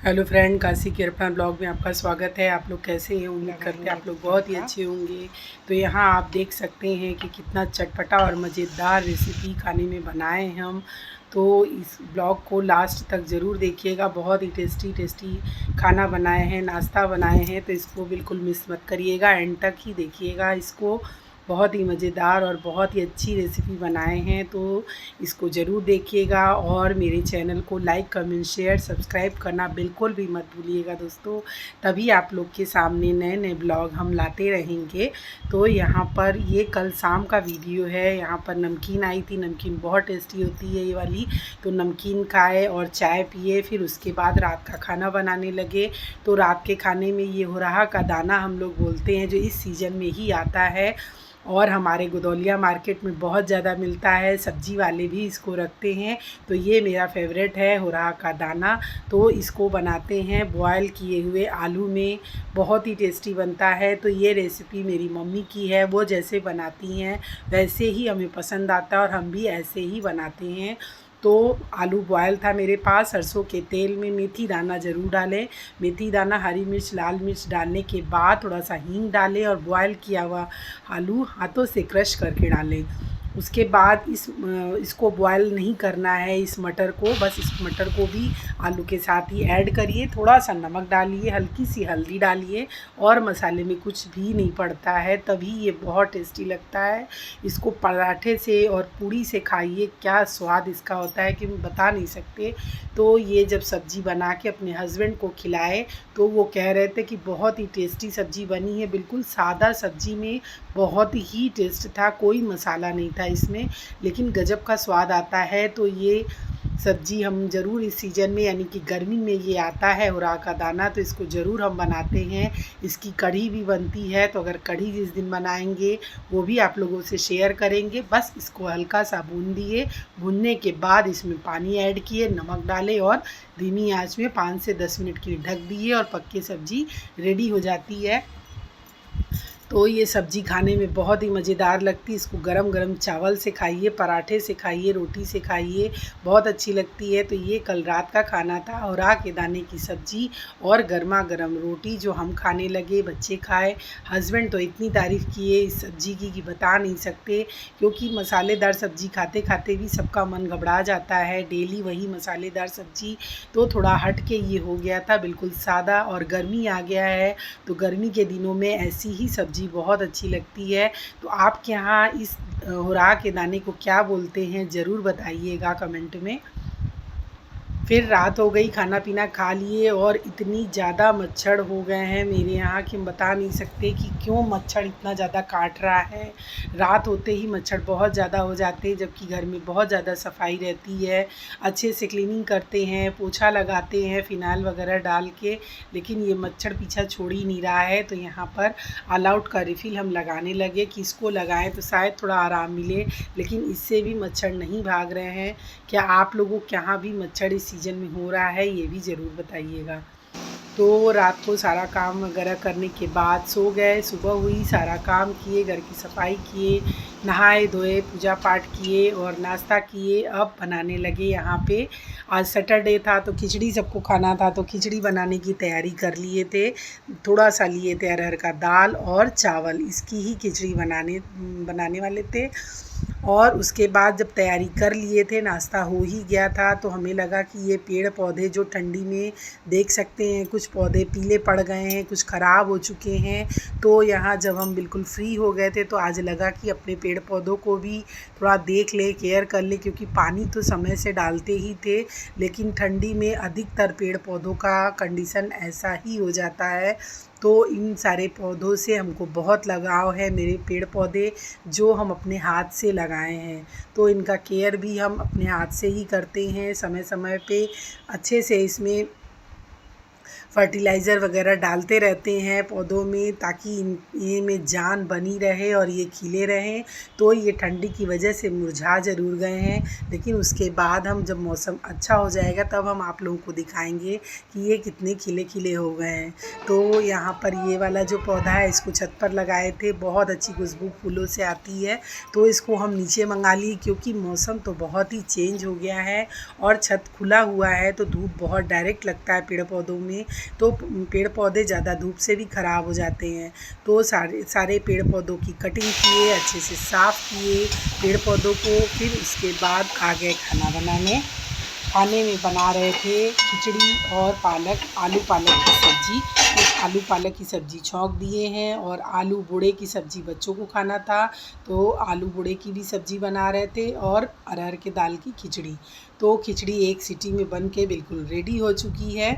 Hello friend, Kashi के Arpana blog में आपका स्वागत है। आप लोग कैसे हैं? उम्मीद करते हैं आप लोग बहुत ही अच्छे होंगे। तो यहाँ आप देख सकते हैं कि कितना चटपटा और मज़ेदार रेसिपी खाने में बनाए हैं हम। तो इस ब्लॉग को लास्ट तक ज़रूर देखिएगा। बहुत ही टेस्टी टेस्टी खाना बनाए हैं, नाश्ता बनाए हैं, तो इसको बिल्कुल मिस मत करिएगा, एंड तक ही देखिएगा इसको। बहुत ही मज़ेदार और बहुत ही अच्छी रेसिपी बनाए हैं, तो इसको ज़रूर देखिएगा। और मेरे चैनल को लाइक, कमेंट, शेयर, सब्सक्राइब करना बिल्कुल भी मत भूलिएगा दोस्तों। तभी आप लोग के सामने नए नए ब्लॉग हम लाते रहेंगे। तो यहाँ पर ये कल शाम का वीडियो है। यहाँ पर नमकीन आई थी, नमकीन बहुत टेस्टी होती है ये वाली। तो नमकीन खाए और चाय पिए, फिर उसके बाद रात का खाना बनाने लगे। तो रात के खाने में ये होरहा का दाना हम लोग बोलते हैं, जो इस सीज़न में ही आता है और हमारे गुदौलिया मार्केट में बहुत ज़्यादा मिलता है। सब्जी वाले भी इसको रखते हैं। तो ये मेरा फेवरेट है, होरहा का दाना। तो इसको बनाते हैं बॉयल किए हुए आलू में, बहुत ही टेस्टी बनता है। तो ये रेसिपी मेरी मम्मी की है, वो जैसे बनाती हैं वैसे ही हमें पसंद आता है और हम भी ऐसे ही बनाते हैं। तो आलू बॉयल था मेरे पास। सरसों के तेल में मेथी दाना ज़रूर डालें। मेथी दाना, हरी मिर्च, लाल मिर्च डालने के बाद थोड़ा सा हींग डालें और बॉयल किया हुआ आलू हाथों से क्रश करके डालें। उसके बाद इसको बॉयल नहीं करना है, इस मटर को, बस इस मटर को भी आलू के साथ ही ऐड करिए। थोड़ा सा नमक डालिए, हल्की सी हल्दी डालिए, और मसाले में कुछ भी नहीं पड़ता है, तभी ये बहुत टेस्टी लगता है। इसको पराठे से और पूड़ी से खाइए, क्या स्वाद इसका होता है कि बता नहीं सकते। तो ये जब सब्ज़ी बना के अपने हस्बैंड को खिलाए तो वो कह रहे थे कि बहुत ही टेस्टी सब्ज़ी बनी है। बिल्कुल सादा सब्ज़ी में बहुत ही टेस्ट था, कोई मसाला नहीं था इसमें, लेकिन गजब का स्वाद आता है। तो ये सब्ज़ी हम ज़रूर इस सीज़न में, यानी कि गर्मी में ये आता है होरहा का दाना, तो इसको ज़रूर हम बनाते हैं। इसकी कढ़ी भी बनती है, तो अगर कढ़ी जिस दिन बनाएंगे वो भी आप लोगों से शेयर करेंगे। बस इसको हल्का सा भून दिए, भूनने के बाद इसमें पानी ऐड किए, नमक डाले और धीमी आंच में 5 से 10 मिनट के लिए ढक दिए और पक्के सब्ज़ी रेडी हो जाती है। तो ये सब्ज़ी खाने में बहुत ही मज़ेदार लगती है। इसको गरम गरम चावल से खाइए, पराठे से खाइए, रोटी से खाइए, बहुत अच्छी लगती है। तो ये कल रात का खाना था, होरहा के दाने की सब्ज़ी और गर्मा गर्म रोटी जो हम खाने लगे, बच्चे खाए। हस्बैंड तो इतनी तारीफ़ किए इस सब्ज़ी की कि बता नहीं सकते, क्योंकि मसालेदार सब्ज़ी खाते खाते भी सबका मन घबरा जाता है, डेली वही मसालेदार सब्ज़ी। तो थोड़ा हट के ये हो गया था, बिल्कुल सादा, और गर्मी आ गया है तो गर्मी के दिनों में ऐसी ही सब्ज़ी बहुत अच्छी लगती है। तो आपके यहाँ इस होरहा के दाने को क्या बोलते हैं ज़रूर बताइएगा कमेंट में। फिर रात हो गई, खाना पीना खा लिए, और इतनी ज़्यादा मच्छर हो गए हैं मेरे यहाँ कि हम बता नहीं सकते कि क्यों मच्छर इतना ज़्यादा काट रहा है। रात होते ही मच्छर बहुत ज़्यादा हो जाते हैं, जबकि घर में बहुत ज़्यादा सफाई रहती है, अच्छे से क्लीनिंग करते हैं, पोछा लगाते हैं फ़िनाइल वगैरह डाल के, लेकिन ये मच्छर पीछा छोड़ ही नहीं रहा है। तो यहाँ पर ऑल आउट का रिफ़िल हम लगाने लगे कि इसको लगाएं तो शायद थोड़ा आराम मिले, लेकिन इससे भी मच्छर नहीं भाग रहे हैं। क्या आप लोगों के यहाँ भी मच्छर इस सीज़न में हो रहा है, ये भी ज़रूर बताइएगा। तो रात को सारा काम वगैरह करने के बाद सो गए। सुबह हुई, सारा काम किए, घर की सफाई किए, नहाए धोए, पूजा पाठ किए और नाश्ता किए। अब बनाने लगे यहाँ पे, आज सैटरडे था तो खिचड़ी सबको खाना था, तो खिचड़ी बनाने की तैयारी कर लिए थे। थोड़ा सा लिए थे अरहर का दाल और चावल, इसकी ही खिचड़ी बनाने वाले थे। और उसके बाद जब तैयारी कर लिए थे, नाश्ता हो ही गया था, तो हमें लगा कि ये पेड़ पौधे जो ठंडी में देख सकते हैं, कुछ पौधे पीले पड़ गए हैं, कुछ ख़राब हो चुके हैं। तो यहाँ जब हम बिल्कुल फ्री हो गए थे तो आज लगा कि अपने पेड़ पौधों को भी थोड़ा देख ले, केयर कर ले, क्योंकि पानी तो समय से डालते ही थे, लेकिन ठंडी में अधिकतर पेड़ पौधों का कंडीशन ऐसा ही हो जाता है। तो इन सारे पौधों से हमको बहुत लगाव है। मेरे पेड़ पौधे जो हम अपने हाथ से लगाए हैं, तो इनका केयर भी हम अपने हाथ से ही करते हैं। समय समय पे अच्छे से इसमें फर्टिलाइज़र वगैरह डालते रहते हैं पौधों में, ताकि ये में जान बनी रहे और ये खिले रहें। तो ये ठंडी की वजह से मुरझा ज़रूर गए हैं, लेकिन उसके बाद हम जब मौसम अच्छा हो जाएगा तब हम आप लोगों को दिखाएंगे कि ये कितने खिले खिले हो गए हैं। तो यहाँ पर ये वाला जो पौधा है इसको छत पर लगाए थे, बहुत अच्छी खुशबू फूलों से आती है, तो इसको हम नीचे मंगा लिए, क्योंकि मौसम तो बहुत ही चेंज हो गया है और छत खुला हुआ है तो धूप बहुत डायरेक्ट लगता है पेड़ पौधों में, तो पेड़ पौधे ज़्यादा धूप से भी ख़राब हो जाते हैं। तो सारे पेड़ पौधों की कटिंग किए, अच्छे से साफ़ किए पेड़ पौधों को। फिर उसके बाद आ गए खाना बनाने। खाने में बना रहे थे खिचड़ी और आलू पालक की सब्ज़ी। तो आलू पालक की सब्ज़ी छौंक दिए हैं, और आलू बूढ़े की सब्ज़ी बच्चों को खाना था तो आलू बूढ़े की भी सब्ज़ी बना रहे थे, और अरहर के दाल की खिचड़ी। तो खिचड़ी एक सीटी में बन के बिल्कुल रेडी हो चुकी है।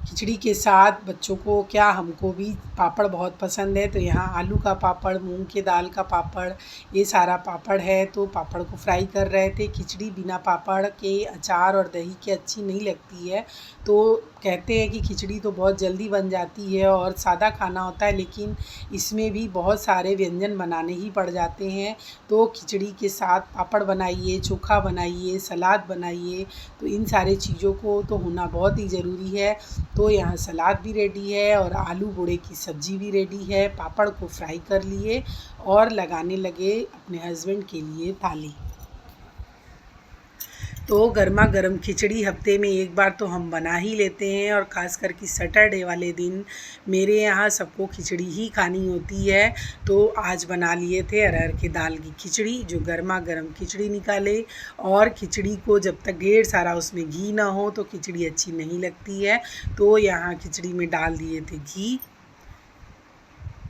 खिचड़ी के साथ बच्चों को क्या, हमको भी पापड़ बहुत पसंद है, तो यहाँ आलू का पापड़, मूंग के दाल का पापड़, ये सारा पापड़ है, तो पापड़ को फ्राई कर रहे थे। खिचड़ी बिना पापड़ के, अचार और दही के अच्छी नहीं लगती है। तो कहते हैं कि खिचड़ी तो बहुत जल्दी बन जाती है और सादा खाना होता है, लेकिन इसमें भी बहुत सारे व्यंजन बनाने ही पड़ जाते हैं। तो खिचड़ी के साथ पापड़ बनाइए, चोखा बनाइए, सलाद बनाइए, तो इन सारे चीज़ों को तो होना बहुत ही ज़रूरी है। तो यहाँ सलाद भी रेडी है और आलू बूढ़े की सब्ज़ी भी रेडी है। पापड़ को फ्राई कर लिए और लगाने लगे अपने हस्बैंड के लिए थाली। तो गर्मा गर्म खिचड़ी हफ्ते में एक बार तो हम बना ही लेते हैं, और ख़ास करके सैटरडे वाले दिन मेरे यहाँ सबको खिचड़ी ही खानी होती है। तो आज बना लिए थे अरहर की दाल की खिचड़ी, जो गर्मा गर्म खिचड़ी निकाले। और खिचड़ी को जब तक ढेर सारा उसमें घी ना हो तो खिचड़ी अच्छी नहीं लगती है। तो यहाँ खिचड़ी में डाल दिए थे घी।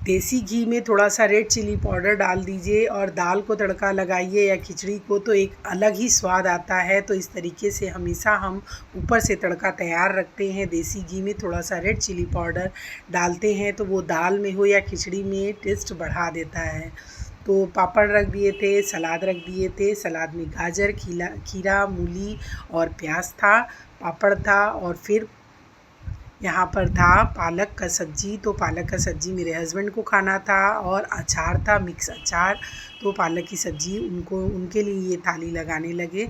देसी घी में थोड़ा सा रेड चिली पाउडर डाल दीजिए और दाल को तड़का लगाइए या खिचड़ी को, तो एक अलग ही स्वाद आता है। तो इस तरीके से हमेशा हम ऊपर से तड़का तैयार रखते हैं। देसी घी में थोड़ा सा रेड चिली पाउडर डालते हैं तो वो दाल में हो या खिचड़ी में टेस्ट बढ़ा देता है। तो पापड़ रख दिए थे, सलाद रख दिए थे। सलाद में गाजर, खीरा, मूली और प्याज था। पापड़ था, और फिर यहाँ पर था पालक का सब्ज़ी। तो पालक का सब्ज़ी मेरे हस्बैंड को खाना था, और अचार था, मिक्स अचार। तो पालक की सब्ज़ी उनके लिए ये थाली लगाने लगे।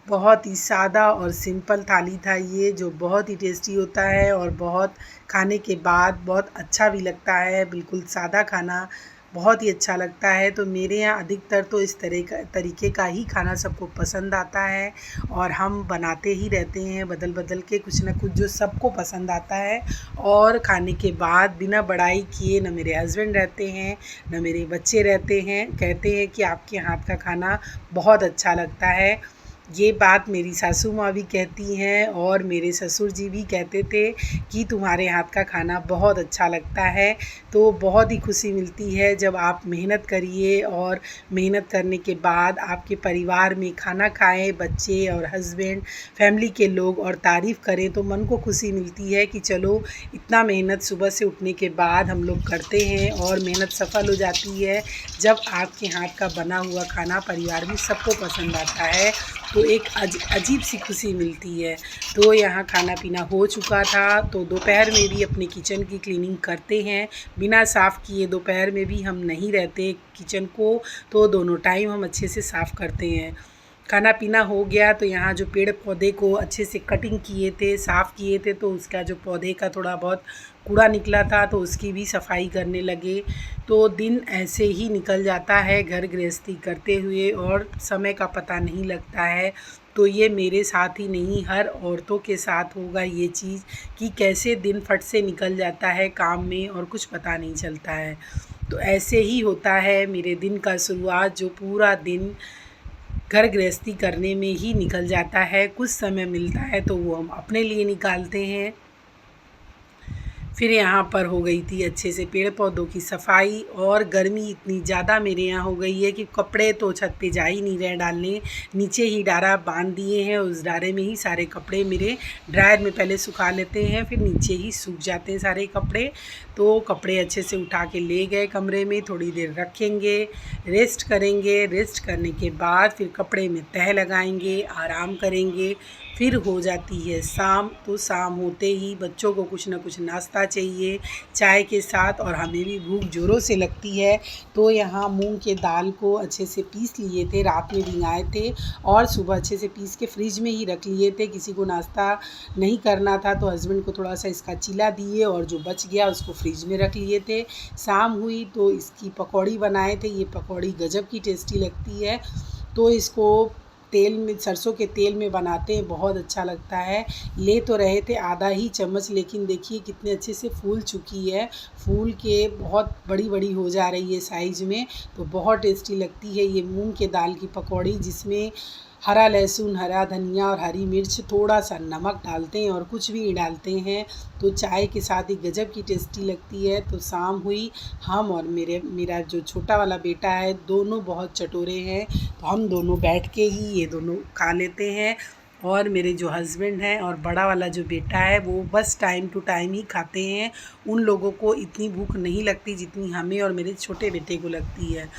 बहुत ही सादा और सिंपल थाली था ये, जो बहुत ही टेस्टी होता है और बहुत खाने के बाद बहुत अच्छा भी लगता है। बिल्कुल सादा खाना बहुत ही अच्छा लगता है। तो मेरे यहाँ अधिकतर तो इस तरीके का ही खाना सबको पसंद आता है, और हम बनाते ही रहते हैं बदल बदल के कुछ ना कुछ जो सबको पसंद आता है। और खाने के बाद बिना बड़ाई किए, न मेरे हस्बैंड रहते हैं न मेरे बच्चे रहते हैं, कहते हैं कि आपके हाथ का खाना बहुत अच्छा लगता है। ये बात मेरी सासू माँ भी कहती हैं, और मेरे ससुर जी भी कहते थे कि तुम्हारे हाथ का खाना बहुत अच्छा लगता है। तो बहुत ही खुशी मिलती है जब आप मेहनत करिए, और मेहनत करने के बाद आपके परिवार में खाना खाएं, बच्चे और हस्बैंड, फैमिली के लोग, और तारीफ़ करें, तो मन को खुशी मिलती है कि चलो इतना मेहनत सुबह से उठने के बाद हम लोग करते हैं और मेहनत सफल हो जाती है जब आपके हाथ का बना हुआ खाना परिवार में सबको पसंद आता है। तो एक अजीब सी खुशी मिलती है। तो यहाँ खाना पीना हो चुका था, तो दोपहर में भी अपने किचन की क्लीनिंग करते हैं। बिना साफ़ किए दोपहर में भी हम नहीं रहते किचन को, तो दोनों टाइम हम अच्छे से साफ़ करते हैं। खाना पीना हो गया, तो यहाँ जो पेड़ पौधे को अच्छे से कटिंग किए थे, साफ़ किए थे, तो उसका जो पौधे का थोड़ा बहुत कूड़ा निकला था तो उसकी भी सफाई करने लगे। तो दिन ऐसे ही निकल जाता है घर गृहस्थी करते हुए, और समय का पता नहीं लगता है। तो ये मेरे साथ ही नहीं, हर औरतों के साथ होगा ये चीज़, कि कैसे दिन फट से निकल जाता है काम में और कुछ पता नहीं चलता है। तो ऐसे ही होता है मेरे दिन का शुरुआत, जो पूरा दिन घर गृहस्थी करने में ही निकल जाता है। कुछ समय मिलता है तो वो हम अपने लिए निकालते हैं। फिर यहाँ पर हो गई थी अच्छे से पेड़ पौधों की सफाई। और गर्मी इतनी ज़्यादा मेरे यहाँ हो गई है कि कपड़े तो छत पे जा ही नहीं रहे डालने, नीचे ही डारा बांध दिए हैं। उस डारे में ही सारे कपड़े मेरे ड्रायर में पहले सुखा लेते हैं, फिर नीचे ही सूख जाते हैं सारे कपड़े। तो कपड़े अच्छे से उठा के ले गए कमरे में, थोड़ी देर रखेंगे, रेस्ट करेंगे। रेस्ट करने के बाद फिर कपड़े में तह लगाएंगे, आराम करेंगे। फिर हो जाती है शाम। तो शाम होते ही बच्चों को कुछ ना कुछ नाश्ता चाहिए चाय के साथ, और हमें भी भूख ज़ोरों से लगती है। तो यहाँ मूंग के दाल को अच्छे से पीस लिए थे, रात में भिंगाए थे और सुबह अच्छे से पीस के फ्रिज में ही रख लिए थे। किसी को नाश्ता नहीं करना था तो हस्बैंड को थोड़ा सा इसका चीला दिए और जो बच गया उसको फ्रिज में रख लिए थे। शाम हुई तो इसकी पकौड़ी बनाए थे। ये पकौड़ी गजब की टेस्टी लगती है। तो इसको तेल में, सरसों के तेल में बनाते हैं, बहुत अच्छा लगता है। ले तो रहे थे आधा ही चम्मच, लेकिन देखिए कितने अच्छे से फूल चुकी है। फूल के बहुत बड़ी बड़ी हो जा रही है साइज़ में। तो बहुत टेस्टी लगती है ये मूंग के दाल की पकौड़ी, जिसमें हरा लहसुन, हरा धनिया और हरी मिर्च, थोड़ा सा नमक डालते हैं और कुछ भी नहीं डालते हैं। तो चाय के साथ ही गजब की टेस्टी लगती है। तो शाम हुई, हम और मेरा जो छोटा वाला बेटा है, दोनों बहुत चटोरे हैं। तो हम दोनों बैठ के ही ये दोनों खा लेते हैं। और मेरे जो हस्बैंड हैं और बड़ा वाला जो बेटा है वो बस टाइम टू टाइम ही खाते हैं। उन लोगों को इतनी भूख नहीं लगती जितनी हमें और मेरे छोटे बेटे को लगती है।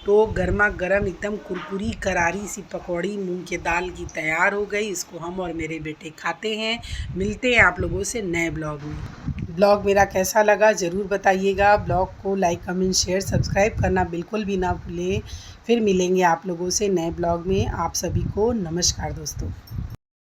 तो गर्मा गर्म एकदम कुरकुरी करारी सी पकौड़ी मूंग के दाल की तैयार हो गई। इसको हम और मेरे बेटे खाते हैं। मिलते हैं आप लोगों से नए ब्लॉग में। ब्लॉग मेरा कैसा लगा ज़रूर बताइएगा। ब्लॉग को लाइक, कमेंट, शेयर, सब्सक्राइब करना बिल्कुल भी ना भूलें। फिर मिलेंगे आप लोगों से नए ब्लॉग में। आप सभी को नमस्कार दोस्तों।